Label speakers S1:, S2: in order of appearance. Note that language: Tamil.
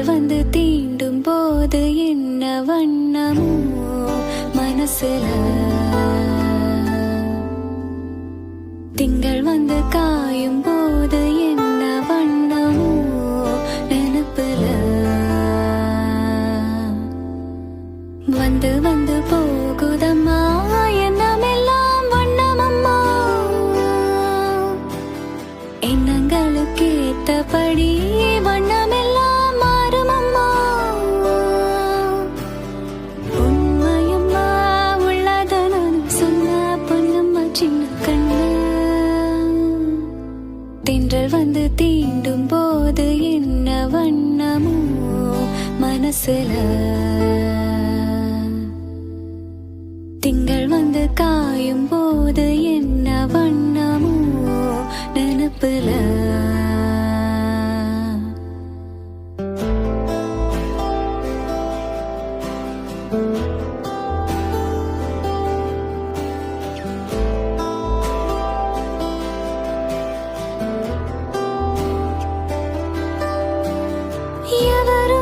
S1: திங்கள் வந்து தீண்டும் போது என்ன வண்ணமோ மனசுல, திங்கள் வந்து காயும் போது என்ன வண்ணமோ நினைப்புல, வந்து வந்து போகுதம்மா எண்ணமெல்லாம் வண்ணமம்மா, எண்ணங்களுக்கு ஏத்தபடி வண்ணமெல்லாம் மாறுமம்மா. உண்மையம்மா உள்ளத நானும் சொன்ன பொன்னம்மா சின்ன கண்ணு, தென்றல் வந்து தீண்டும் போது என்ன வண்ணமோ மனசுல, திங்கள் வந்து காயும் போது என்ன வண்ணமோ நினைப்புல. ఎవరు